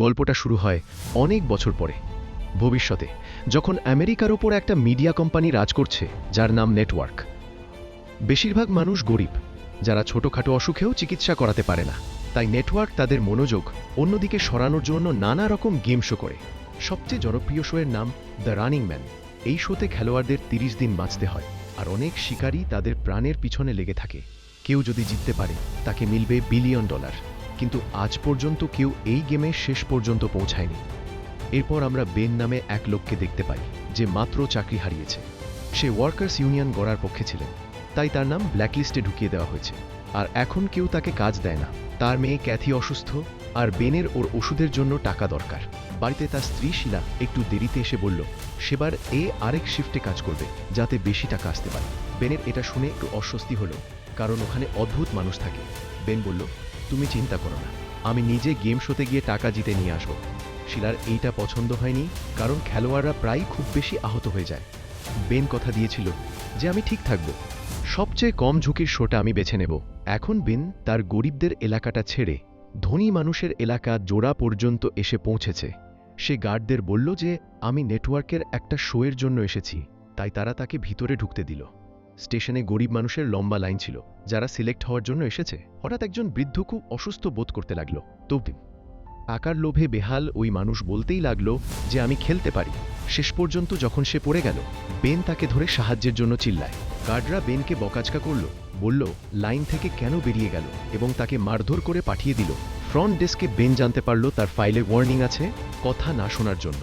গল্পটা শুরু হয় অনেক বছর পরে, ভবিষ্যতে, যখন আমেরিকার ওপর একটা মিডিয়া কোম্পানি রাজ করছে যার নাম নেটওয়ার্ক। বেশিরভাগ মানুষ গরিব, যারা ছোটখাটো অসুখেও চিকিৎসা করাতে পারে না। তাই নেটওয়ার্ক তাদের মনোযোগ অন্যদিকে সরানোর জন্য নানা রকম গেম শো করে। সবচেয়ে জনপ্রিয় শোয়ের নাম দ্য রানিং ম্যান। এই শোতে খেলোয়াড়দের 30 দিন বাঁচতে হয়, আর অনেক শিকারী তাদের প্রাণের পিছনে লেগে থাকে। কেউ যদি জিততে পারে তাকে মিলবে $1 বিলিয়ন। কিন্তু আজ পর্যন্ত কেউ এই গেমে শেষ পর্যন্ত পৌঁছায়নি। এরপর আমরা বেন নামে এক লোককে দেখতে পাই, যে মাত্র চাকরি হারিয়েছে। সে ওয়ার্কার্স ইউনিয়ন গড়ার পক্ষে ছিলেন, তাই তার নাম ব্ল্যাকলিস্টে ঢুকিয়ে দেওয়া হয়েছে। আর এখন কেউ তাকে কাজ দেয় না। তার মেয়ে ক্যাথি অসুস্থ, আর বেনের ওর ওষুধের জন্য টাকা দরকার। বাড়িতে তার স্ত্রী শিলা একটু দেরিতে এসে বলল সেবার আরেক শিফটে কাজ করবে, যাতে বেশি টাকা আসতে পারে। বেনের এটা শুনে একটু অস্বস্তি হলো, কারণ ওখানে অদ্ভুত মানুষ থাকে। বেন বলল, তুমি চিন্তা করো না, আমি নিজে গেম শোতে গিয়ে টাকা জিতে নিয়ে আসব। শিলার এইটা পছন্দ হয়নি, কারণ খেলোয়াড়রা প্রায়ই খুব বেশি আহত হয়ে যায়। বেন কথা দিয়েছিল যে আমি ঠিক থাকব, সবচেয়ে কম ঝুঁকির শোটা আমি বেছে নেব। এখন বেন তার গরিবদের এলাকাটা ছেড়ে ধনী মানুষের এলাকা জোড়া পর্যন্ত এসে পৌঁছেছে। সে গার্ডদের বলল যে আমি নেটওয়ার্কের একটা শোয়ের জন্য এসেছি, তাই তারা তাকে ভিতরে ঢুকতে দিল। স্টেশনে গরিব মানুষের লম্বা লাইন ছিল, যারা সিলেক্ট হওয়ার জন্য এসেছে। হঠাৎ একজন বৃদ্ধ খুব অসুস্থ বোধ করতে লাগল। তো টাকার লোভে বেহাল ওই মানুষ বলতেই লাগলো যে আমি খেলতে পারি। শেষ পর্যন্ত যখন সে পড়ে গেল, বেন তাকে ধরে সাহায্যের জন্য চিল্লায়। গার্ডরা বেনকে বকাঝকা করল, বলল লাইন থেকে কেন বেরিয়ে গেল, এবং তাকে মারধর করে পাঠিয়ে দিল। ফ্রন্ট ডেস্কে বেন জানতে পারল তার ফাইলে ওয়ার্নিং আছে, কথা না শোনার জন্য।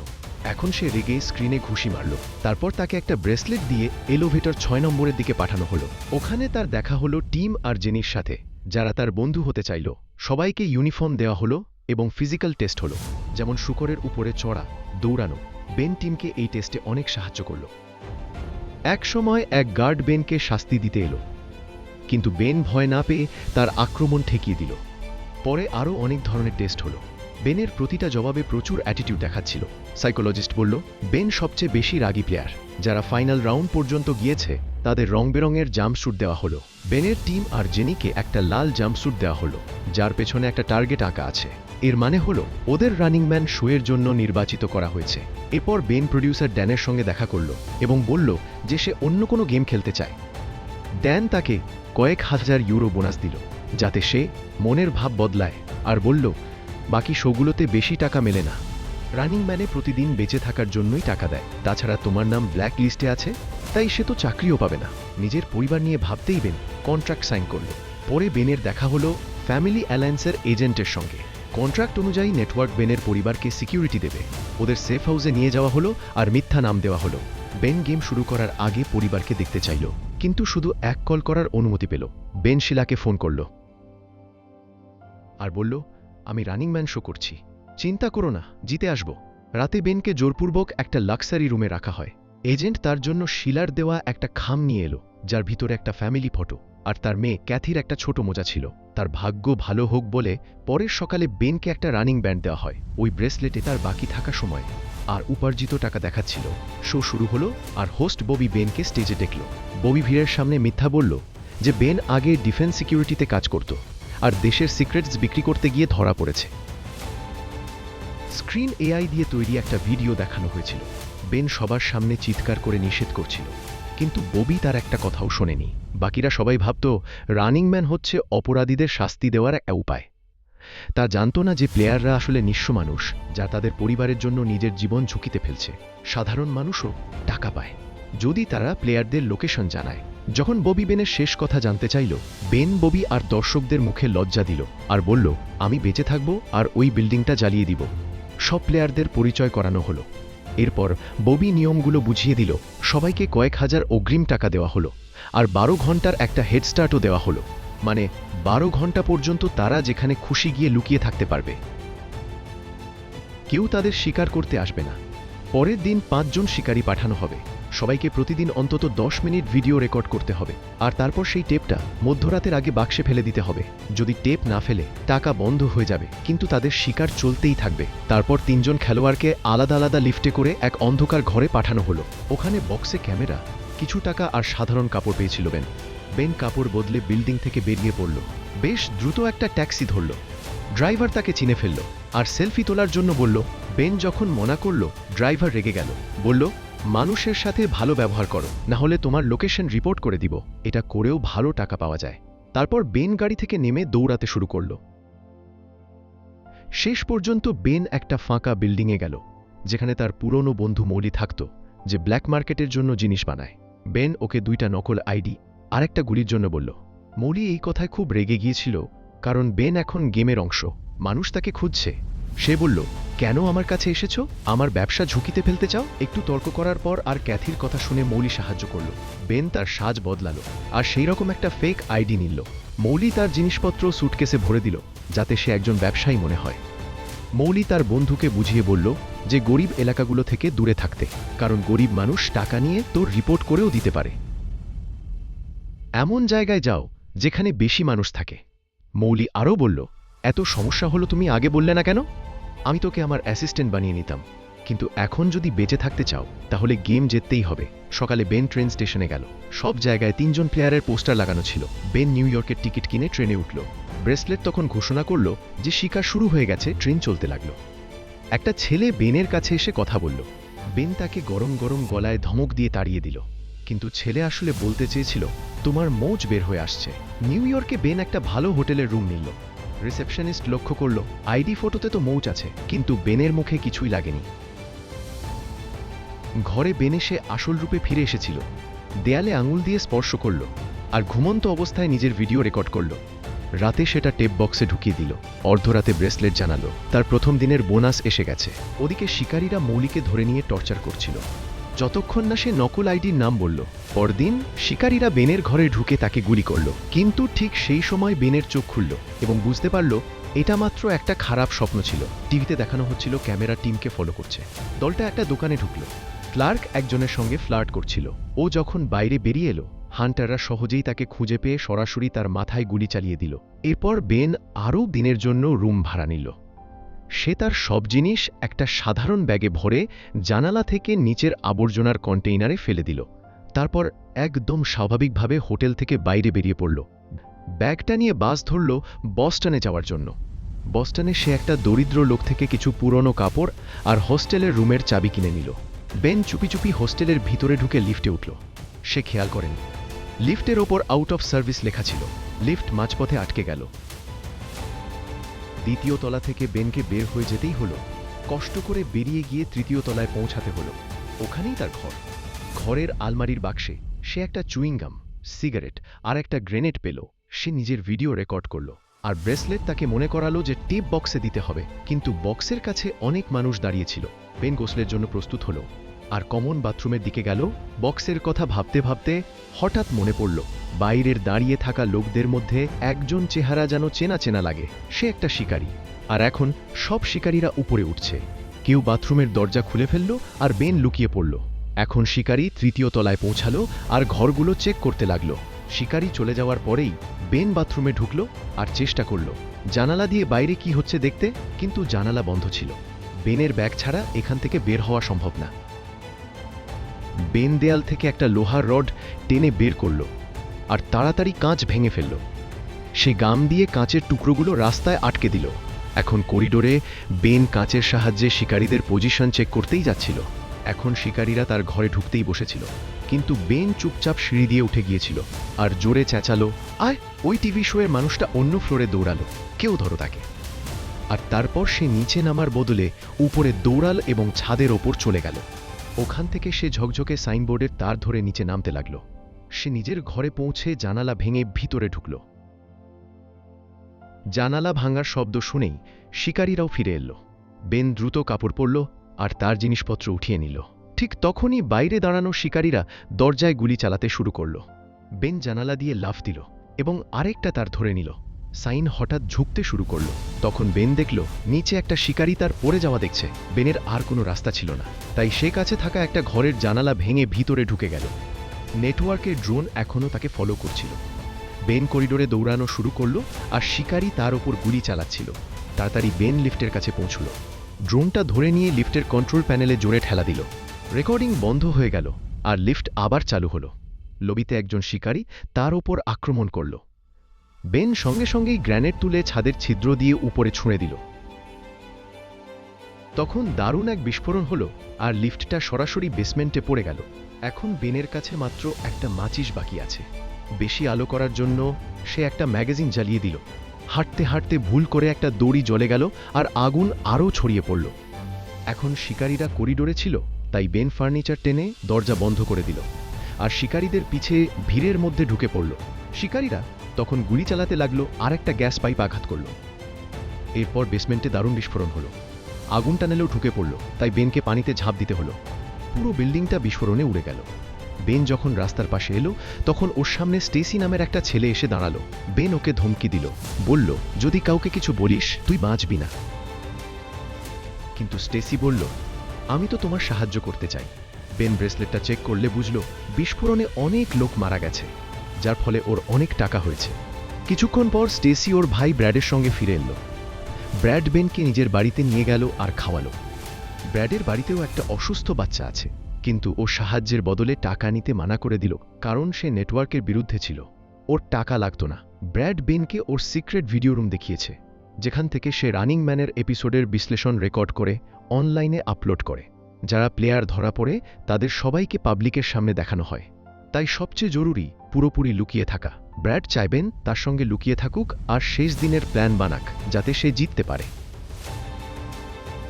এখন সে রেগে স্ক্রিনে ঘুষি মারল। তারপর তাকে একটা ব্রেসলেট দিয়ে এলিভেটর 6 নম্বরের দিকে পাঠানো হলো। ওখানে তার দেখা হলো টিম আর জেনির সাথে, যারা তার বন্ধু হতে চাইল। সবাইকে ইউনিফর্ম দেওয়া হলো এবং ফিজিক্যাল টেস্ট হলো, যেমন শুকরের উপরে চড়া, দৌড়ানো। বেন টিমকে এই টেস্টে অনেক সাহায্য করল। এক সময় এক গার্ড বেনকে শাস্তি দিতে এলো, কিন্তু বেন ভয় না পেয়ে তার আক্রমণ ঠেকিয়ে দিল। পরে আরও অনেক ধরনের টেস্ট হলো। বেনের প্রতিটা জবাবে প্রচুর অ্যাটিটিউড দেখাচ্ছিল। সাইকোলজিস্ট বলল বেন সবচেয়ে বেশি রাগী প্লেয়ার। যারা ফাইনাল রাউন্ড পর্যন্ত গিয়েছে তাদের রং বেরঙের জাম্পস্যুট দেওয়া হলো। বেনের টিম আর জেনিকে একটা লাল জাম্পস্যুট দেওয়া হলো, যার পেছনে একটা টার্গেট আঁকা আছে। এর মানে হলো ওদের রানিং ম্যান শোয়ের জন্য নির্বাচিত করা হয়েছে। এরপর বেন প্রডিউসার ড্যানের সঙ্গে দেখা করল এবং বলল যে সে অন্য কোনো গেম খেলতে চায়। ড্যান তাকে কয়েক হাজার ইউরো বোনাস দিল, যাতে সে মনের ভাব বদলায়, আর বলল বাকি শোগুলোতে বেশি টাকা মেলে না। রানিং ম্যানে প্রতিদিন বেঁচে থাকার জন্যই টাকা দেয়। তাছাড়া তোমার নাম ব্ল্যাক লিস্টে আছে, তাই সে তো চাকরিও পাবে না। নিজের পরিবার নিয়ে ভাবতেই বেন কন্ট্রাক্ট সাইন করল। পরে বেনের দেখা হলো ফ্যামিলি অ্যালায়েন্সের এজেন্টের সঙ্গে। কন্ট্রাক্ট অনুযায়ী নেটওয়ার্ক বেনের পরিবারকে সিকিউরিটি দেবে। ওদের সেফ হাউসে নিয়ে যাওয়া হলো আর মিথ্যা নাম দেওয়া হলো। বেন গেম শুরু করার আগে পরিবারকে দেখতে চাইল, কিন্তু শুধু এক কল করার অনুমতি পেল। বেন শিলাকে ফোন করল আর বলল আমি রানিং ম্যান শো করছি, চিন্তা করো না, জিতে আসব। রাতে বেনকে জোরপূর্বক একটা লাক্সারি রুমে রাখা হয়। এজেন্ট তার জন্য শিলার দেওয়া একটা খাম নিয়ে এলো, যার ভিতরে একটা ফ্যামিলি ফটো আর তার মেয়ে ক্যাথির একটা ছোট মোজা ছিল। তার ভাগ্য ভালো হোক বলে পরের সকালে বেনকে একটা রানিং ব্যান্ড দেওয়া হয়। ওই ব্রেসলেটে তার বাকি থাকা সময় আর উপার্জিত টাকা দেখাচ্ছিল। শো শুরু হলো আর হোস্ট ববি বেনকে স্টেজে ডেকল। ববি ভিড়ের সামনে মিথ্যা বলল যে বেন আগে ডিফেন্স সিকিউরিটিতে কাজ করত আর দেশের সিক্রেটস বিক্রি করতে গিয়ে ধরা পড়েছে। স্ক্রিন এআই দিয়ে তৈরি একটা ভিডিও দেখানো হয়েছিল। বেন সবার সামনে চিৎকার করে নিষেধ করছিল, কিন্তু ববি তার একটা কথাও শোনেনি। বাকিরা সবাই ভাবত রানিং ম্যান হচ্ছে অপরাধীদের শাস্তি দেওয়ার একটা উপায়। তা জানত না যে প্লেয়াররা আসলে নিঃস্ব মানুষ, যা তাদের পরিবারের জন্য নিজের জীবন ঝুঁকিতে ফেলছে। সাধারণ মানুষও টাকা পায় যদি তারা প্লেয়ারদের লোকেশন জানায়। যখন ববি বেনের শেষ কথা জানতে চাইল, বেন ববি আর দর্শকদের মুখে লজ্জা দিল আর বলল আমি বেঁচে থাকব আর ওই বিল্ডিংটা জ্বালিয়ে দিব। সব প্লেয়ারদের পরিচয় করানো হলো। এরপর ববি নিয়মগুলো বুঝিয়ে দিল। সবাইকে কয়েক হাজার অগ্রিম টাকা দেওয়া হলো আর 12 ঘন্টার একটা হেডস্টার্টও দেওয়া হলো। মানে 12 ঘন্টা পর্যন্ত তারা যেখানে খুশি গিয়ে লুকিয়ে থাকতে পারবে, কেউ তাদের শিকার করতে আসবে না। পরের দিন 5 জন শিকারী পাঠানো হবে। সবাইকে প্রতিদিন অন্তত 10 মিনিট ভিডিও রেকর্ড করতে হবে, আর তারপর সেই টেপটা মধ্যরাতের আগে বাক্সে ফেলে দিতে হবে। যদি টেপ না ফেলে টাকা বন্ধ হয়ে যাবে, কিন্তু তাদের শিকার চলতেই থাকবে। তারপর 3 জন খেলোয়াড়কে আলাদা আলাদা লিফটে করে এক অন্ধকার ঘরে পাঠানো হলো। ওখানে বক্সে ক্যামেরা, কিছু টাকা আর সাধারণ কাপড় পেয়েছিল বেন। বেন কাপড় বদলে বিল্ডিং থেকে বেরিয়ে পড়ল। বেশ দ্রুত একটা ট্যাক্সি ধরল। ড্রাইভার তাকে চিনে ফেলল আর সেলফি তোলার জন্য বলল। বেন যখন মনা করল, ড্রাইভার রেগে গেল, বলল, মানুষের সাথে ভালো ব্যবহার করো, না হলে তোমার লোকেশন রিপোর্ট করে দিব। এটা করেও ভালো টাকা পাওয়া যায়। তারপর বেন গাড়ি থেকে নেমে দৌড়াতে শুরু করল। শেষ পর্যন্ত বেন একটা ফাঁকা বিল্ডিংয়ে গেল, যেখানে তার পুরনো বন্ধু মৌলি থাকত, যে ব্ল্যাক মার্কেটের জন্য জিনিস বানায়। বেন ওকে 2টা নকল আইডি আর একটা গুলির জন্য বলল। মৌলি এই কথায় খুব রেগে গিয়েছিল, কারণ বেন এখন গেমের অংশ, মানুষ তাকে খুঁজছে। সে বলল, কেন আমার কাছে এসেছো? আমার ব্যবসা ঝুঁকিতে ফেলতে চাও? একটু তর্ক করার পর আর ক্যাথির কথা শুনে মৌলি সাহায্য করল। বেন তার সাজ বদলালো আর সেই রকম একটা ফেক আইডি নিল। মৌলি তার জিনিসপত্র সুটকেসে ভরে দিল, যাতে সে একজন ব্যবসায়ী মনে হয়। মৌলি তার বন্ধুকে বুঝিয়ে বলল যে গরিব এলাকাগুলো থেকে দূরে থাকতে, কারণ গরিব মানুষ টাকা নিয়ে তোর রিপোর্ট করেও দিতে পারে। এমন জায়গায় যাও যেখানে বেশি মানুষ থাকে। মৌলি আরও বলল, এত সমস্যা হলো তুমি আগে বললে না কেন? আমি তোকে আমার অ্যাসিস্ট্যান্ট বানিয়ে নিতাম, কিন্তু এখন যদি বেঁচে থাকতে চাও তাহলে গেম জিততেই হবে। সকালে বেন ট্রেন স্টেশনে গেল। সব জায়গায় 3 জন প্লেয়ারের পোস্টার লাগানো ছিল। বেন নিউ ইয়র্কের টিকিট কিনে ট্রেনে উঠল। ব্রেসলেট তখন ঘোষণা করল যে শিকার শুরু হয়ে গেছে। ট্রেন চলতে লাগলো। একটা ছেলে বেনের কাছে এসে কথা বলল। বেন তাকে গরম গরম গলায় ধমক দিয়ে তাড়িয়ে দিল, কিন্তু ছেলে আসলে বলতে চেয়েছিল, তোমার মৌজ বের হয়ে আসছে। নিউ ইয়র্কে বেন একটা ভালো হোটেলের রুম নিল। রিসেপশনিস্ট লক্ষ্য করল আইডি ফটোতে তো মৌজ আছে, কিন্তু বেনের মুখে কিছুই লাগেনি। ঘরে বেন এসে আসল রূপে ফিরে এসেছিল। দেয়ালে আঙুল দিয়ে স্পর্শ করল আর ঘুমন্ত অবস্থায় নিজের ভিডিও রেকর্ড করল। রাতে সেটা টেপ বক্সে ঢুকিয়ে দিল। অর্ধরাতে ব্রেসলেট জানালো তার প্রথম দিনের বোনাস এসে গেছে। ওদিকে শিকারীরা মৌলিকে ধরে নিয়ে টর্চার করছিল, যতক্ষণ না সে নকল আইডির নাম বলল। পরদিন শিকারীরা বেনের ঘরে ঢুকে তাকে গুলি করল, কিন্তু ঠিক সেই সময় বেনের চোখ খুলল এবং বুঝতে পারল এটা মাত্র একটা খারাপ স্বপ্ন ছিল। টিভিতে দেখানো হচ্ছিল ক্যামেরা টিমকে ফলো করছে। দলটা একটা দোকানে ঢুকল। ক্লার্ক একজনের সঙ্গে ফ্লার্ট করছিল। ও যখন বাইরে বেরিয়ে এলো, হান্টাররা সহজেই তাকে খুঁজে পেয়ে সরাসরি তার মাথায় গুলি চালিয়ে দিল। এরপর বেন আরও দিনের জন্য রুম ভাড়া নিল। সে তার সব জিনিস একটা সাধারণ ব্যাগে ভরে জানালা থেকে নিচের আবর্জনার কন্টেইনারে ফেলে দিল। তারপর একদম স্বাভাবিকভাবে হোটেল থেকে বাইরে বেরিয়ে পড়ল। ব্যাগটা নিয়ে বাস ধরল বস্টনে যাওয়ার জন্য। বস্টনে সে একটা দরিদ্র লোক থেকে কিছু পুরনো কাপড় আর হোস্টেলের রুমের চাবি কিনে নিল। বেন চুপি চুপি হোস্টেলের ভিতরে ঢুকে লিফটে উঠল। সে খেয়াল করেনি লিফটের ওপর আউট অফ সার্ভিস লেখা ছিল। লিফট মাঝপথে আটকে গেল। দ্বিতীয় তলা থেকে বেনকে বের হয়ে যেতেই হলো। কষ্ট করে বেরিয়ে গিয়ে তৃতীয় তলায় পৌঁছাতে হলো। ওখানেই তার ঘর। ঘরের আলমারির বাক্সে সে একটা চুইংগাম, সিগারেট আর একটা গ্রেনেড পেল। সে নিজের ভিডিও রেকর্ড করল, আর ব্রেসলেট তাকে মনে করালো যে টেপ বক্সে দিতে হবে, কিন্তু বক্সের কাছে অনেক মানুষ দাঁড়িয়েছিল। বেন গোসলের জন্য প্রস্তুত হলো আর কমন বাথরুমের দিকে গেল। বক্সের কথা ভাবতে ভাবতে হঠাৎ মনে পড়ল বাইরের দাঁড়িয়ে থাকা লোকদের মধ্যে একজন চেহারা যেন চেনা চেনা লাগে। সে একটা শিকারী, আর এখন সব শিকারীরা উপরে উঠছে। কেউ বাথরুমের দরজা খুলে ফেলল আর বেন লুকিয়ে পড়ল। এখন শিকারী তৃতীয় তলায় পৌঁছালো আর ঘরগুলো চেক করতে লাগলো। শিকারী চলে যাওয়ার পরেই বেন বাথরুমে ঢুকল আর চেষ্টা করল জানালা দিয়ে বাইরে কি হচ্ছে দেখতে, কিন্তু জানালা বন্ধ ছিল। বেনের ব্যাগ ছাড়া এখান থেকে বের হওয়া সম্ভব না। বেন দেয়াল থেকে একটা লোহার রড টেনে বের করল আর তাড়াতাড়ি কাঁচ ভেঙে ফেলল। সে গাম দিয়ে কাঁচের টুকরোগুলো রাস্তায় আটকে দিল। এখন করিডোরে বেন কাঁচের সাহায্যে শিকারীদের পজিশন চেক করতেই যাচ্ছিল। এখন শিকারীরা তার ঘরে ঢুকতেই বসেছিল, কিন্তু বেন চুপচাপ সিঁড়ি দিয়ে উঠে গিয়েছিল আর জোরে চেঁচালো, আয়! ওই টিভি শোয়ের মানুষটা অন্য ফ্লোরে দৌড়ালো, কেউ ধরো তাকে। আর তারপর সে নিচে নামার বদলে উপরে দৌড়াল এবং ছাদের ওপর চলে গেল। ওখান থেকে সে ঝকঝকে সাইনবোর্ডের তার ধরে নিচে নামতে লাগল। সে নিজের ঘরে পৌঁছে জানালা ভেঙে ভিতরে ঢুকল। জানালা ভাঙার শব্দ শুনেই শিকারীরাও ফিরে এল। বেন দ্রুত কাপড় পরল আর তার জিনিসপত্র উঠিয়ে নিল। ঠিক তখনই বাইরে দাঁড়ানো শিকারীরা দরজায় গুলি চালাতে শুরু করল। বেন জানালা দিয়ে লাফ দিল এবং আরেকটা তার ধরে নিল। সাইন হঠাৎ ঝুঁকতে শুরু করল। তখন বেন দেখল নিচে একটা শিকারী তার পড়ে যাওয়া দেখছে। বেনের আর কোনো রাস্তা ছিল না, তাই সে কাছে থাকা একটা ঘরের জানালা ভেঙে ভিতরে ঢুকে গেল। নেটওয়ার্কের ড্রোন এখনও তাকে ফলো করছিল। বেন করিডোরে দৌড়ানো শুরু করল আর শিকারী তার ওপর গুলি চালাচ্ছিল। তাড়াতাড়ি বেন লিফটের কাছে পৌঁছল। ড্রোনটা ধরে নিয়ে লিফটের কন্ট্রোল প্যানেলে জোরে ঠেলা দিল। রেকর্ডিং বন্ধ হয়ে গেল আর লিফট আবার চালু হলো। লবিতে একজন শিকারী তার ওপর আক্রমণ করল। বেন সঙ্গে সঙ্গেই গ্র্যানেড তুলে ছাদের ছিদ্র দিয়ে উপরে ছুঁড়ে দিল। তখন দারুণ এক বিস্ফোরণ হলো আর লিফটটা সরাসরি বেসমেন্টে পড়ে গেল। এখন বেনের কাছে মাত্র একটা মাচিস বাকি আছে। বেশি আলো করার জন্য সে একটা ম্যাগাজিন জ্বালিয়ে দিল। হাঁটতে হাঁটতে ভুল করে একটা দড়ি জ্বলে গেল আর আগুন আরও ছড়িয়ে পড়ল। এখন শিকারীরা করিডোরে ছিল, তাই বেন ফার্নিচার টেনে দরজা বন্ধ করে দিল আর শিকারীদের পিছে ভিড়ের মধ্যে ঢুকে পড়ল। শিকারীরা তখন গুলি চালাতে লাগলো আর একটা গ্যাস পাইপ আঘাত করল। এরপর বেসমেন্টে দারুণ বিস্ফোরণ হলো। আগুন টানেলেও ঢুকে পড়ল, তাই বেনকে পানিতে ঝাঁপ দিতে হলো। পুরো বিল্ডিংটা বিস্ফোরণে উড়ে গেল। বেন যখন রাস্তার পাশে এলো তখন ওর সামনে স্টেসি নামের একটা ছেলে এসে দাঁড়ালো। বেন ওকে ধমকি দিল, বলল, যদি কাউকে কিছু বলিস তুই বাঁচবি না। কিন্তু স্টেসি বলল, আমি তো তোমার সাহায্য করতে চাই। বেন ব্রেসলেটটা চেক করলে বুঝল বিস্ফোরণে অনেক লোক মারা গেছে, যার ফলে ওর অনেক টাকা হয়েছে। কিছুক্ষণ পর স্টেসি ওর ভাই ব্র্যাডের সঙ্গে ফিরে এলো। ব্র্যাড বেনকে নিজের বাড়িতে নিয়ে গেল আর খাওয়ালো। ব্র্যাডের বাড়িতেও একটা অসুস্থ বাচ্চা আছে, কিন্তু ও সাহায্যের বদলে টাকা নিতে মানা করে দিল, কারণ সে নেটওয়ার্কের বিরুদ্ধে ছিল। ওর টাকা লাগতো না। ব্র্যাড বেনকে ওর সিক্রেট ভিডিও রুম দেখিয়েছে, যেখান থেকে সে রানিং ম্যানের এপিসোডের বিশ্লেষণ রেকর্ড করে অনলাইনে আপলোড করে। যারা প্লেয়ার ধরা পড়ে তাদের সবাইকে পাবলিকের সামনে দেখানো হয়। তাই সবচেয়ে জরুরি পুরোপুরি লুকিয়ে থাকা। ব্র্যাড চাইবেন তার সঙ্গে লুকিয়ে থাকুক আর শেষ দিনের প্ল্যান বানাক, যাতে সে জিততে পারে।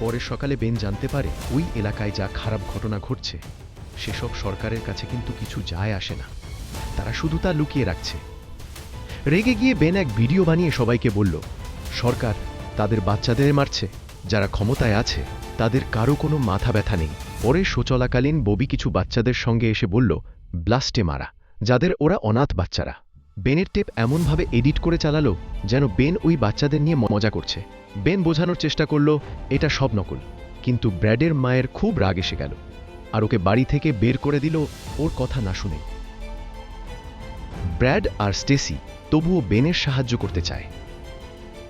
পরে সকালে বেন জানতে পারে ওই এলাকায় যা খারাপ ঘটনা ঘটছে সেসব সরকারের কাছে কিন্তু কিছু যায় আসে না, তারা শুধু তা লুকিয়ে রাখছে। রেগে গিয়ে বেন এক ভিডিও বানিয়ে সবাইকে বলল, সরকার তাদের বাচ্চাদের মারছে, যারা ক্ষমতায় আছে তাদের কারো কোনো মাথা ব্যথা নেই। পরে শো চলাকালীন ববি কিছু বাচ্চাদের সঙ্গে এসে বলল, ব্লাস্টে মারা, যাদের ওরা অনাথ বাচ্চারা। বেনের টেপ এমনভাবে এডিট করে চালালো যেন বেন ওই বাচ্চাদের নিয়ে মজা করছে। বেন বোঝানোর চেষ্টা করল এটা সব নকল, কিন্তু ব্র্যাডের মায়ের খুব রাগ এসে গেল আর ওকে বাড়ি থেকে বের করে দিল ওর কথা না শুনে। ব্র্যাড আর স্টেসি তবুও বেনের সাহায্য করতে চায়।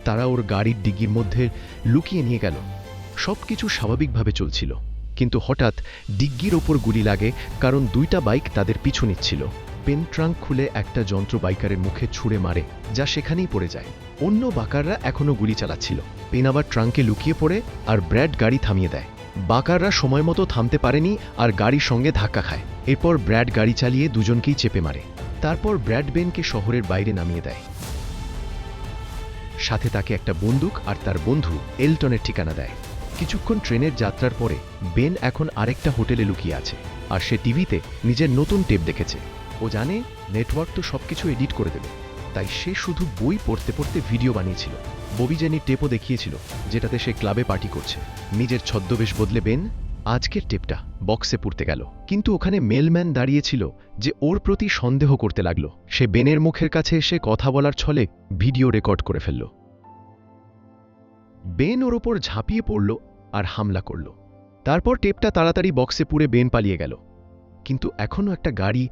তারা ওর গাড়ির ডিগির মধ্যে লুকিয়ে নিয়ে গেল। সবকিছু স্বাভাবিকভাবে চলছিল, কিন্তু হঠাৎ ডিগ্গির ওপর গুলি লাগে, কারণ দুইটা বাইক তাদের পিছু নিচ্ছিল। পেন ট্রাঙ্ক খুলে একটা যন্ত্র বাইকারের মুখে ছুঁড়ে মারে, যা সেখানেই পড়ে যায়। অন্য বাকাররা এখনও গুলি চালাচ্ছিল। পেন আবার ট্রাঙ্কে লুকিয়ে পড়ে আর ব্র্যাড গাড়ি থামিয়ে দেয়। বাকাররা সময় মতো থামতে পারেনি আর গাড়ির সঙ্গে ধাক্কা খায়। এরপর ব্র্যাড গাড়ি চালিয়ে দুজনকেই চেপে মারে। তারপর ব্র্যাড বেনকে শহরের বাইরে নামিয়ে দেয়। সাথে তাকে একটা বন্দুক আর তার বন্ধু এলটনের ঠিকানা দেয়। কিছুক্ষণ ট্রেনের যাত্রার পরে বেন এখন আরেকটা হোটেলে লুকিয়ে আছে, আর সে টিভিতে নিজের নতুন টেপ দেখেছে। ও জানে নেটওয়ার্ক তো সবকিছু এডিট করে দেবে, তাই সে শুধু বই পড়তে পড়তে ভিডিও বানিয়েছিল। ববি জেনি টেপও দেখিয়েছিল, যেটাতে সে ক্লাবে পার্টি করছে। নিজের ছদ্মবেশ বদলে বেন আজকের টেপটা বক্সে পুরতে গেল, কিন্তু ওখানে মেলম্যান দাঁড়িয়েছিল যে ওর প্রতি সন্দেহ করতে লাগলো। সে বেনের মুখের কাছে এসে কথা বলার ছলে ভিডিও রেকর্ড করে ফেলল। বেন ওর ওপর ঝাঁপিয়ে পড়ল আর হামলা করল। তারপর টেপটা তাড়াতাড়ি বক্সে পুরে বেন পালিয়ে গেল, কিন্তু এখনও একটা গাড়ি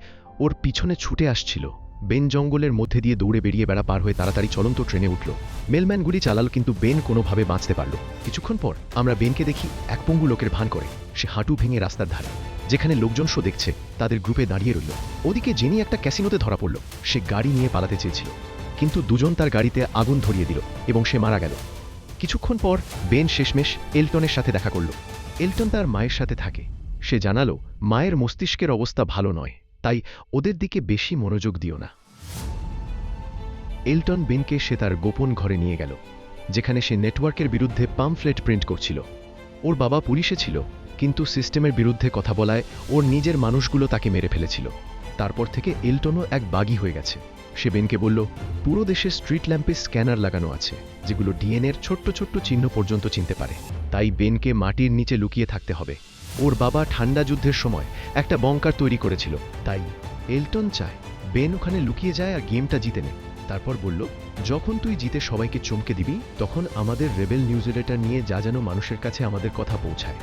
ওর পিছনে ছুটে আসছিল। বেন জঙ্গলের মধ্যে দিয়ে দৌড়ে বেরিয়ে বেড়া পার হয়ে তাড়াতাড়ি চলন্ত ট্রেনে উঠল। মেলম্যান গুলি চালাল, কিন্তু বেন কোনোভাবে বাঁচতে পারল। কিছুক্ষণ পর আমরা বেনকে দেখি এক পঙ্গু লোকের ভান করে সে হাঁটু ভেঙে রাস্তার ধারে, যেখানে লোকজন শো দেখছে, তাদের গ্রুপে দাঁড়িয়ে রইল। ওদিকে জেনি একটা ক্যাসিনোতে ধরা পড়ল। সে গাড়ি নিয়ে পালাতে চেয়েছিল, কিন্তু দুজন তার গাড়িতে আগুন ধরিয়ে দিল এবং সে মারা গেল। কিছুক্ষণ পর বেন শেষমেশ এলটনের সাথে দেখা করল। এলটন তার মায়ের সাথে থাকে। সে জানালো মায়ের মস্তিষ্কের অবস্থা ভালো নয়, তাই ওদের দিকে বেশি মনোযোগ দিও না। এলটন বেনকে সে তার গোপন ঘরে নিয়ে গেল, যেখানে সে নেটওয়ার্কের বিরুদ্ধে পামফ্লেট প্রিন্ট করছিল। ওর বাবা পুলিশে ছিল, কিন্তু সিস্টেমের বিরুদ্ধে কথা বলায় ওর নিজের মানুষগুলো তাকে মেরে ফেলেছিল। তারপর থেকে এলটনও এক বাগী হয়ে গেছে। সে বেনকে বলল পুরো দেশে স্ট্রিট ল্যাম্পে স্ক্যানার লাগানো আছে, যেগুলো ডিএনএর ছোট্ট ছোট্ট চিহ্ন পর্যন্ত চিনতে পারে। তাই বেনকে মাটির নিচে লুকিয়ে থাকতে হবে। ওর বাবা ঠান্ডা যুদ্ধের সময় একটা বঙ্কার তৈরি করেছিল, তাই এলটন চায় বেন ওখানে লুকিয়ে যায় আর গেমটা জিতে নেয়। তারপর বলল, যখন তুই জিতে সবাইকে চমকে দিবি, তখন আমাদের রেবেল নিউজলেটার নিয়ে যা যেন মানুষের কাছে আমাদের কথা পৌঁছায়।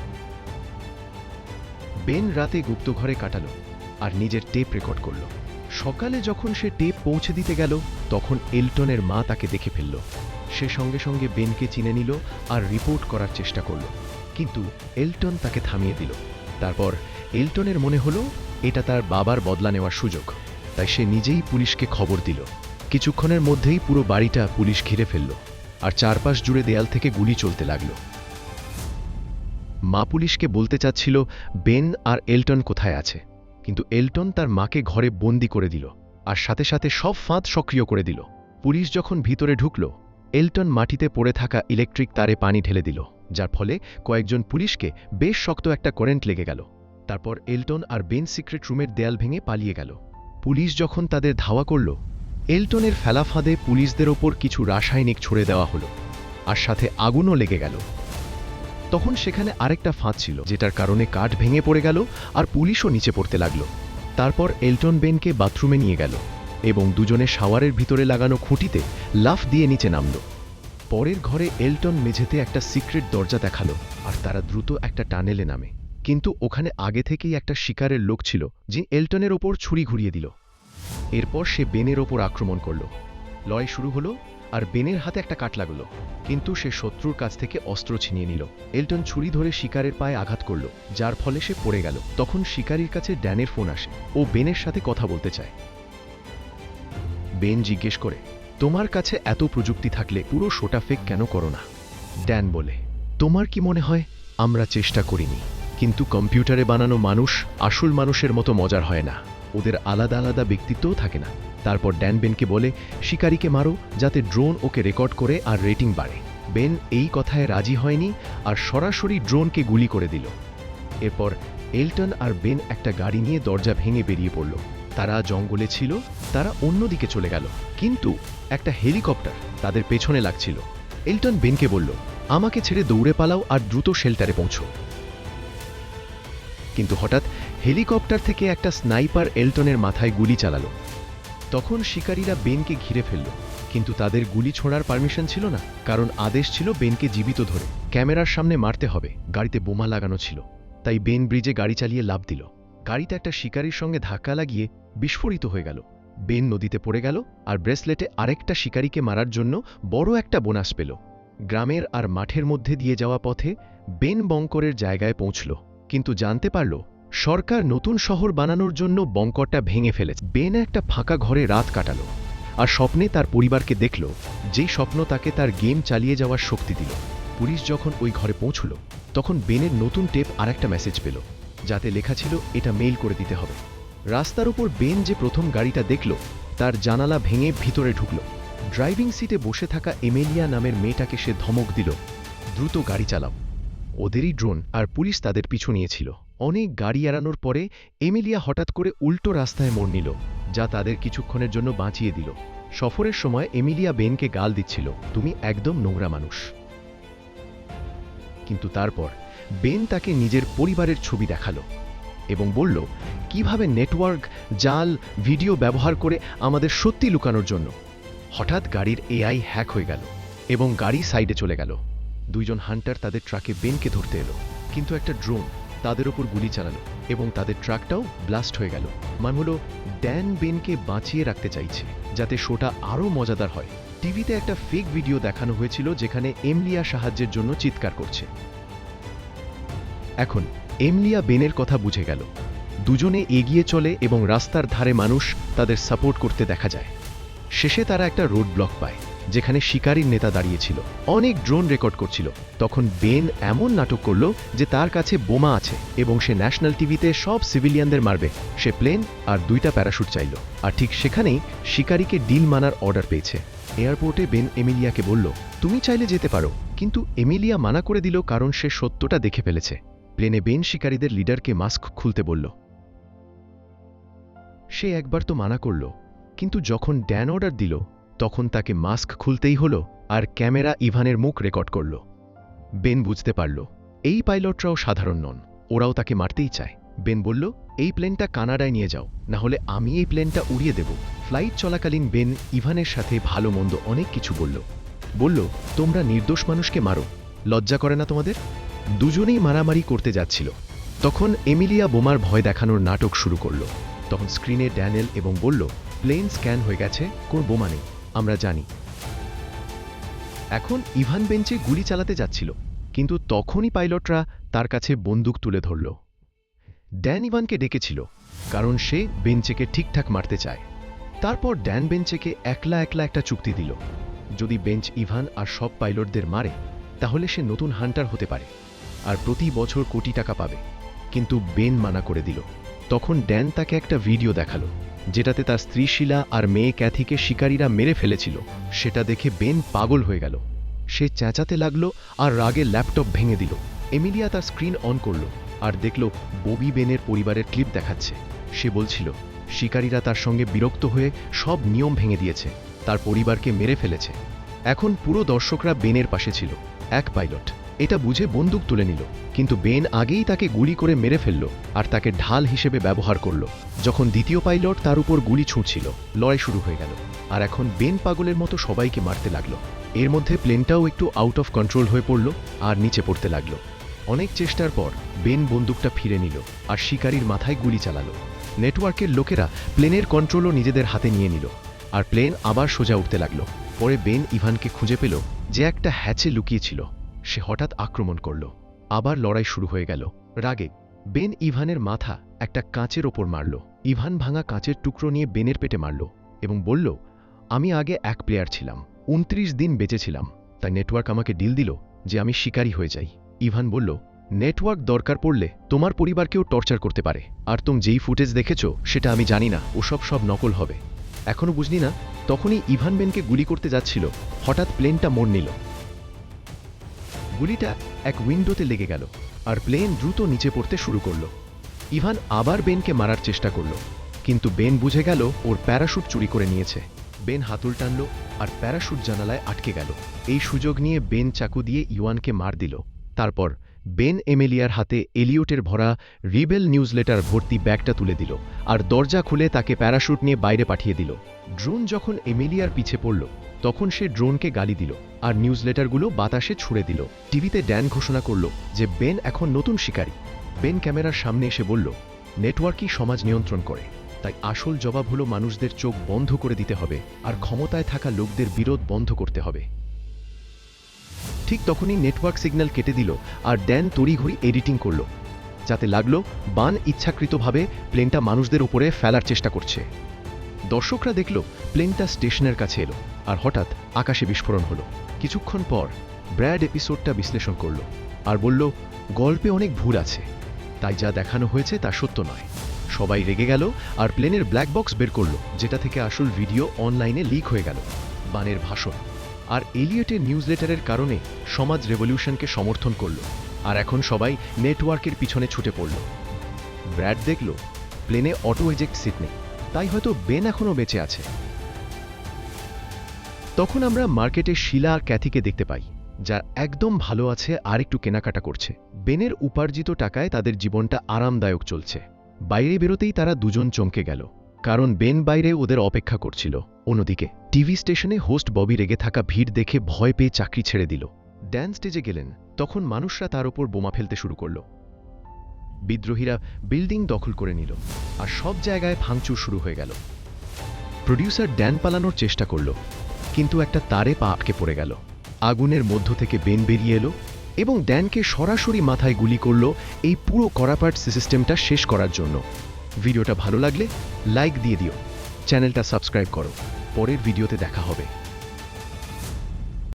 বেন রাতে গুপ্তঘরে কাটালো আর নিজের টেপ রেকর্ড করল। সকালে যখন সে টেপ পৌঁছে দিতে গেল, তখন এলটনের মা তাকে দেখে ফেলল। সে সঙ্গে সঙ্গে বেনকে চিনে নিল আর রিপোর্ট করার চেষ্টা করল, কিন্তু এলটন তাকে থামিয়ে দিল। তারপর এলটনের মনে হলো এটা তার বাবার বদলা নেওয়ার সুযোগ, তাই সে নিজেই পুলিশকে খবর দিল। কিছুক্ষণের মধ্যেই পুরো বাড়িটা পুলিশ ঘিরে ফেলল আর চারপাশ জুড়ে দেয়াল থেকে গুলি চলতে লাগল। মা পুলিশকে বলতে চাচ্ছিল বেন আর এলটন কোথায় আছে, কিন্তু এলটন তার মাকে ঘরে বন্দি করে দিল আর সাথে সাথে সব ফাঁদ সক্রিয় করে দিল। পুলিশ যখন ভিতরে ঢুকল, এলটন মাটিতে পড়ে থাকা ইলেকট্রিক তারে পানি ঢেলে দিল, যার ফলে কয়েকজন পুলিশকে বেশ শক্ত একটা কারেন্ট লেগে গেল। তারপর এলটন আর বেন সিক্রেট রুমের দেয়াল ভেঙে পালিয়ে গেল। পুলিশ যখন তাদের ধাওয়া করল, এলটনের ফেলা ফাঁদে পুলিশদের ওপর কিছু রাসায়নিক ছুড়ে দেওয়া হলো আর সাথে আগুনও লেগে গেল। তখন সেখানে আরেকটা ফাঁদ ছিল, যেটার কারণে কাঠ ভেঙে পড়ে গেল আর পুলিশও নিচে পড়তে লাগল। তারপর এলটন বেনকে বাথরুমে নিয়ে গেল এবং দুজনে শাওয়ারের ভিতরে লাগানো খুঁটিতে লাফ দিয়ে নিচে নামল। পরের ঘরে এলটন মেঝেতে একটা সিক্রেট দরজা দেখালো আর তারা দ্রুত একটা টানেলে নামে। কিন্তু ওখানে আগে থেকেই একটা শিকারের লোক ছিল, যে এলটনের ওপর ছুরি ঘুরিয়ে দিল। এরপর সে বেনের ওপর আক্রমণ করল। লড়াই শুরু হলো আর বেনের হাতে একটা কাট লাগল, কিন্তু সে শত্রুর কাছ থেকে অস্ত্র ছিনিয়ে নিল। এলটন ছুরি ধরে শিকারের পায়ে আঘাত করল, যার ফলে সে পড়ে গেল। তখন শিকারীর কাছে ড্যানের ফোন আসে। ও বেনের সাথে কথা বলতে চায়। বেন জিজ্ঞেস করে, তোমার কাছে এত প্রযুক্তি থাকলে পুরো শোটা ফেক কেন করো না? ড্যান বলে, তোমার কি মনে হয় আমরা চেষ্টা করিনি? কিন্তু কম্পিউটারে বানানো মানুষ আসল মানুষের মতো মজার হয় না, ওদের আলাদা আলাদা ব্যক্তিত্বও থাকে না। তারপর ড্যান বেনকে বলে, শিকারীকে মারো যাতে ড্রোন ওকে রেকর্ড করে আর রেটিং বাড়ে। বেন এই কথায় রাজি হয়নি আর সরাসরি ড্রোনকে গুলি করে দিল। এরপর এলটন আর বেন একটা গাড়ি নিয়ে দরজা ভেঙে বেরিয়ে পড়ল। তারা জঙ্গলে ছিল, তারা অন্যদিকে চলে গেল, কিন্তু একটা হেলিকপ্টার তাদের পেছনে লাগছিল। এলটন বেনকে বলল, আমাকে ছেড়ে দৌড়ে পালাও আর দ্রুত শেল্টারে পৌঁছো। কিন্তু হঠাৎ হেলিকপ্টার থেকে একটা স্নাইপার এলটনের মাথায় গুলি চালালো। তখন শিকারীরা বেনকে ঘিরে ফেলল, কিন্তু তাদের গুলি ছোড়ার পারমিশন ছিল না, কারণ আদেশ ছিল বেনকে জীবিত ধরে ক্যামেরার সামনে মারতে হবে। গাড়িতে বোমা লাগানো ছিল, তাই বেন ব্রিজে গাড়ি চালিয়ে লাফ দিল। গাড়িটা একটা শিকারীর সঙ্গে ধাক্কা লাগিয়ে বিস্ফোরিত হয়ে গেল। বেন নদীতে পড়ে গেল আর ব্রেসলেটে আরেকটা শিকারীকে মারার জন্য বড় একটা বোনাস পেল। গ্রামের আর মাঠের মধ্যে দিয়ে যাওয়া পথে বেন বঙ্করের জায়গায় পৌঁছল, কিন্তু জানতে পারল সরকার নতুন শহর বানানোর জন্য বঙ্করটা ভেঙে ফেলেছে। বেন একটা ফাঁকা ঘরে রাত কাটালো আর স্বপ্নে তার পরিবারকে দেখল, যেই স্বপ্ন তাকে তার গেম চালিয়ে যাওয়ার শক্তি দিল। পুলিশ যখন ওই ঘরে পৌঁছল, তখন বেনের নতুন টেপ আর একটা মেসেজ পেল, যাতে লেখা ছিল এটা মেইল করে দিতে হবে। রাস্তার উপর বেন যে প্রথম গাড়িটা দেখল, তার জানালা ভেঙে ভিতরে ঢুকল। ড্রাইভিং সিটে বসে থাকা এমেলিয়া নামের মেয়েটাকে সে ধমক দিল, দ্রুত গাড়ি চালাও। ওদেরই ড্রোন আর পুলিশ তাদের পিছু নিয়েছিল। অনেক গাড়ি এড়ানোর পরে এমেলিয়া হঠাৎ করে উল্টো রাস্তায় মোড় নিল, যা তাদের কিছুক্ষণের জন্য বাঁচিয়ে দিল। সফরের সময় এমিলিয়া বেনকে গাল দিচ্ছিল, তুমি একদম নোংরা মানুষ। কিন্তু তারপর বেন তাকে নিজের পরিবারের ছবি দেখালো এবং বলল কিভাবে নেটওয়ার্ক, জাল, ভিডিও ব্যবহার করে আমাদের সত্যি লুকানোর জন্য। হঠাৎ গাড়ির এআই হ্যাক হয়ে গেল এবং গাড়ি সাইডে চলে গেল। দুইজন হান্টার তাদের ট্রাকে বেনকে ধরতে এলো, কিন্তু একটা ড্রোন তাদের ওপর গুলি চালালো এবং তাদের ট্রাকটাও ব্লাস্ট হয়ে গেল। মানে হলো ড্যান বেনকে বাঁচিয়ে রাখতে চাইছে যাতে শোটা আরও মজাদার হয়। টিভিতে একটা ফেক ভিডিও দেখানো হয়েছিল যেখানে এমলিয়া সাহায্যের জন্য চিৎকার করছে। এখন এমলিয়া বেনের কথা বুঝে গেল। দুজনে এগিয়ে চলে এবং রাস্তার ধারে মানুষ তাদের সাপোর্ট করতে দেখা যায়। শেষে তারা একটা রোড ব্লক পায়, যেখানে শিকারীর নেতা দাঁড়িয়েছিল, অনেক ড্রোন রেকর্ড করছিল। তখন বেন এমন নাটক করল যে তার কাছে বোমা আছে এবং সে ন্যাশনাল টিভিতে সব সিভিলিয়ানদের মারবে। সে প্লেন আর 2টা প্যারাশুট চাইল, আর ঠিক সেখানেই শিকারীকে ডিল মানার অর্ডার পেয়েছে। এয়ারপোর্টে বেন এমিলিয়াকে বলল, তুমি চাইলে যেতে পারো, কিন্তু এমিলিয়া মানা করে দিল কারণ সে সত্যটা দেখে ফেলেছে। প্লেনে বেন শিকারীদের লিডারকে মাস্ক খুলতে বলল। সে একবার তো মানা করল, কিন্তু যখন ড্যান অর্ডার দিল তখন তাকে মাস্ক খুলতেই হলো আর ক্যামেরা ইভানের মুখ রেকর্ড করল। বেন বুঝতে পারল এই পাইলটরাও সাধারণ নন, ওরাও তাকে মারতেই চায়। বেন বলল, এই প্লেনটা কানাডায় নিয়ে যাও, না হলে আমি এই প্লেনটা উড়িয়ে দেব। ফ্লাইট চলাকালীন বেন ইভানের সাথে ভালো মন্দ অনেক কিছু বলল, তোমরা নির্দোষ মানুষকে মারো, লজ্জা করে না তোমাদের? দুজনেই মারামারি করতে যাচ্ছিল। তখন এমিলিয়া বোমার ভয় দেখানোর নাটক শুরু করল। তখন স্ক্রিনে ড্যানেল এবং বলল, প্লেন স্ক্যান হয়ে গেছে, কোনো বোমা নেই, আমরা জানি। এখন ইভান বেঞ্চে গুলি চালাতে যাচ্ছিল, কিন্তু তখনই পাইলটরা তার কাছে বন্দুক তুলে ধরল। ড্যান ইভানকে ডেকেছিল কারণ সে বেঞ্চেকে ঠিকঠাক মারতে চায়। তারপর ড্যান বেঞ্চেকে একলা একটা চুক্তি দিল, যদি বেঞ্চ ইভান আর সব পাইলটদের মারে তাহলে সে নতুন হান্টার হতে পারে। আর প্রতি বছর কোটি টাকা পাবে। কিন্তু বেন মানা করে দিল। তখন ড্যান তাকে একটা ভিডিও দেখালো, যেটাতে তার স্ত্রী শিলা আর মেয়ে ক্যাথিকে শিকারীরা মেরে ফেলেছিল। সেটা দেখে বেন পাগল হয়ে গেল। সে চেঁচাতে লাগলো আর রাগে ল্যাপটপ ভেঙে দিল। এমিলিয়া তার স্ক্রিন অন করলো আর দেখল ববি বেনের পরিবারের ক্লিপ দেখাচ্ছে। সে বলছিল শিকারীরা তার সঙ্গে বিরক্ত হয়ে সব নিয়ম ভেঙে দিয়েছে, তার পরিবারকে মেরে ফেলেছে। এখন পুরো দর্শকরা বেনের পাশে ছিল। এক পাইলট এটা বুঝে বন্দুক তুলে নিল, কিন্তু বেন আগেই তাকে গুলি করে মেরে ফেলল আর তাকে ঢাল হিসেবে ব্যবহার করল। যখন দ্বিতীয় পাইলট তার উপর গুলি ছুঁড়ছিল, লড়াই শুরু হয়ে গেল। আর এখন বেন পাগলের মতো সবাইকে মারতে লাগলো। এর মধ্যে প্লেনটাও একটু আউট অফ কন্ট্রোল হয়ে পড়ল আর নিচে পড়তে লাগলো। অনেক চেষ্টার পর বেন বন্দুকটা ফিরে নিল আর শিকারীর মাথায় গুলি চালালো। নেটওয়ার্কের লোকেরা প্লেনের কন্ট্রোলও নিজেদের হাতে নিয়ে নিল আর প্লেন আবার সোজা উঠতে লাগলো। পরে বেন ইভানকে খুঁজে পেল, যে একটা হ্যাচে লুকিয়েছিল। সে হঠাৎ আক্রমণ করল। আবার লড়াই শুরু হয়ে গেল। রাগে বেন ইভানের মাথা একটা কাঁচের ওপর মারল। ইভান ভাঙা কাঁচের টুকরো নিয়ে বেনের পেটে মারল এবং বলল, আমি আগে এক প্লেয়ার ছিলাম, 29 দিন বেঁচেছিলাম, তাই নেটওয়ার্ক আমাকে ডিল দিল যে আমি শিকারী হয়ে যাই। ইভান বলল, নেটওয়ার্ক দরকার পড়লে তোমার পরিবারকেও টর্চার করতে পারে, আর তুমি যেই ফুটেজ দেখেছো সেটা আমি জানি না, ওসব সব নকল হবে। এখনো বুঝলি না? তখনই ইভান বেনকে গুলি করতে যাচ্ছিল, হঠাৎ প্লেনটা মোড় নিল। গুলিটা এক উইন্ডোতে লেগে গেল আর প্লেন দ্রুত নিচে পড়তে শুরু করল। ইভান আবার বেনকে মারার চেষ্টা করল, কিন্তু বেন বুঝে গেল ওর প্যারাশুট চুরি করে নিয়েছে। বেন হাতুল টানল আর প্যারাশুট জানালায় আটকে গেল। এই সুযোগ নিয়ে বেন চাকু দিয়ে ইওয়ানকে মার দিল। তারপর বেন এমিলিয়ার হাতে এলিয়টের ভরা রিবেল নিউজলেটার ভর্তি ব্যাগটা তুলে দিল আর দরজা খুলে তাকে প্যারাশুট নিয়ে বাইরে পাঠিয়ে দিল। ড্রোন যখন এমিলিয়ার পিছে পড়ল, তখন সে ড্রোনকে গালি দিল আর নিউজলেটারগুলো বাতাসে ছুড়ে দিল। টিভিতে ড্যান ঘোষণা করল যে বেন এখন নতুন শিকারী। বেন ক্যামেরার সামনে এসে বলল, নেটওয়ার্কই সমাজ নিয়ন্ত্রণ করে, তাই আসল জবাব হলো মানুষদের চোখ বন্ধ করে দিতে হবে আর ক্ষমতায় থাকা লোকদের বিরোধ বন্ধ করতে হবে। ঠিক তখনই নেটওয়ার্ক সিগন্যাল কেটে দিল আর ড্যান তড়িঘড়ি এডিটিং করল, যাতে লাগলো বান ইচ্ছাকৃতভাবে প্লেনটা মানুষদের উপরে ফেলার চেষ্টা করছে। দর্শকরা দেখল প্লেনটা স্টেশনের কাছে এলো আর হঠাৎ আকাশে বিস্ফোরণ হলো। কিছুক্ষণ পর ব্র্যাড এপিসোডটা বিশ্লেষণ করল আর বলল, গল্পে অনেক ভুল আছে, তাই যা দেখানো হয়েছে তা সত্য নয়। সবাই রেগে গেল আর প্লেনের ব্ল্যাক বক্স বের করল, যেটা থেকে আসল ভিডিও অনলাইনে লিক হয়ে গেল। বানের ভাষণ আর এলিয়টের নিউজলেটারের কারণে সমাজ রেভলিউশনকে সমর্থন করল আর এখন সবাই নেটওয়ার্কের পিছনে ছুটে পড়ল। ব্র্যাড দেখল প্লেনে অটো এজেক্ট সিট নেই, তাই হয়তো বেন এখনও বেঁচে আছে। তখন আমরা মার্কেটে শিলা আর ক্যাথিকে দেখতে পাই, যার একদম ভালো আছে আর একটু কেনাকাটা করছে। বেনের উপার্জিত টাকায় তাদের জীবনটা আরামদায়ক চলছে। বাইরে বেরোতেই তারা দুজন চমকে গেল, কারণ বেন বাইরে ওদের অপেক্ষা করছিল। অন্যদিকে টিভি স্টেশনে হোস্ট ববি রেগে থাকা ভিড় দেখে ভয় পেয়ে চাকরি ছেড়ে দিল। ড্যান স্টেজে গেলেন, তখন মানুষরা তার ওপর বোমা ফেলতে শুরু করল। বিদ্রোহীরা বিল্ডিং দখল করে নিল আর সব জায়গায় ভাঙচুর শুরু হয়ে গেল। প্রডিউসার ড্যান পালানোর চেষ্টা করল, কিন্তু একটা তারে পা আটকে পড়ে গেল। আগুনের মধ্য থেকে বেন বেরিয়ে এলো এবং ড্যানকে সরাসরি মাথায় গুলি করল, এই পুরো করাপাট সিস্টেমটা শেষ করার জন্য। ভিডিওটা ভালো লাগলে লাইক দিয়ে দিও, চ্যানেলটা সাবস্ক্রাইব করো। পরের ভিডিওতে দেখা হবে।